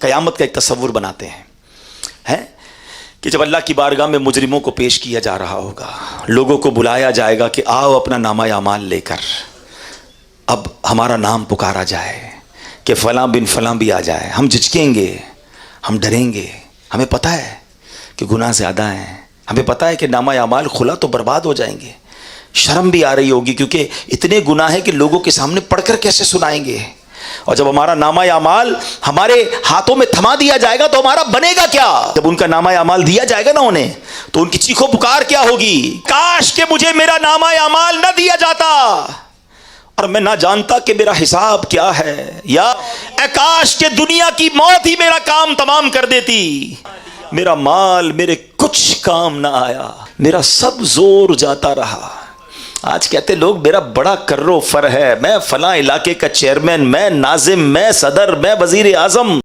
क़यामत का एक तस्वुर बनाते हैं कि जब अल्लाह की बारगाह में मुजरिमों को पेश किया जा रहा होगा, लोगों को बुलाया जाएगा कि आओ अपना नामा अमाल लेकर, अब हमारा नाम पुकारा जाए कि फ़लाँ बिन फ़लाँ भी आ जाए। हम झिझकेंगे, हम डरेंगे, हमें पता है कि गुनाह ज़्यादा हैं, हमें पता है कि नामा अमाल खुला तो बर्बाद हो जाएंगे। शर्म भी आ रही होगी क्योंकि इतने गुनाह हैं कि लोगों के सामने पढ़कर कैसे सुनाएंगे। और जब हमारा नामा अमाल हमारे हाथों में थमा दिया जाएगा तो हमारा बनेगा क्या। जब उनका नामा अमाल दिया जाएगा ना उन्हें, तो उनकी चीखो पुकार क्या होगी, काश के मुझे मेरा नामा अमाल न दिया जाता और मैं ना जानता कि मेरा हिसाब क्या है, या काश के दुनिया की मौत ही मेरा काम तमाम कर देती। मेरा माल मेरे कुछ काम ना आया, मेरा सब जोर जाता रहा। आज कहते लोग मेरा बड़ा कर्रो फर है, मैं फलां इलाके का चेयरमैन, मैं नाजिम, मैं सदर, मैं वजीर आजम।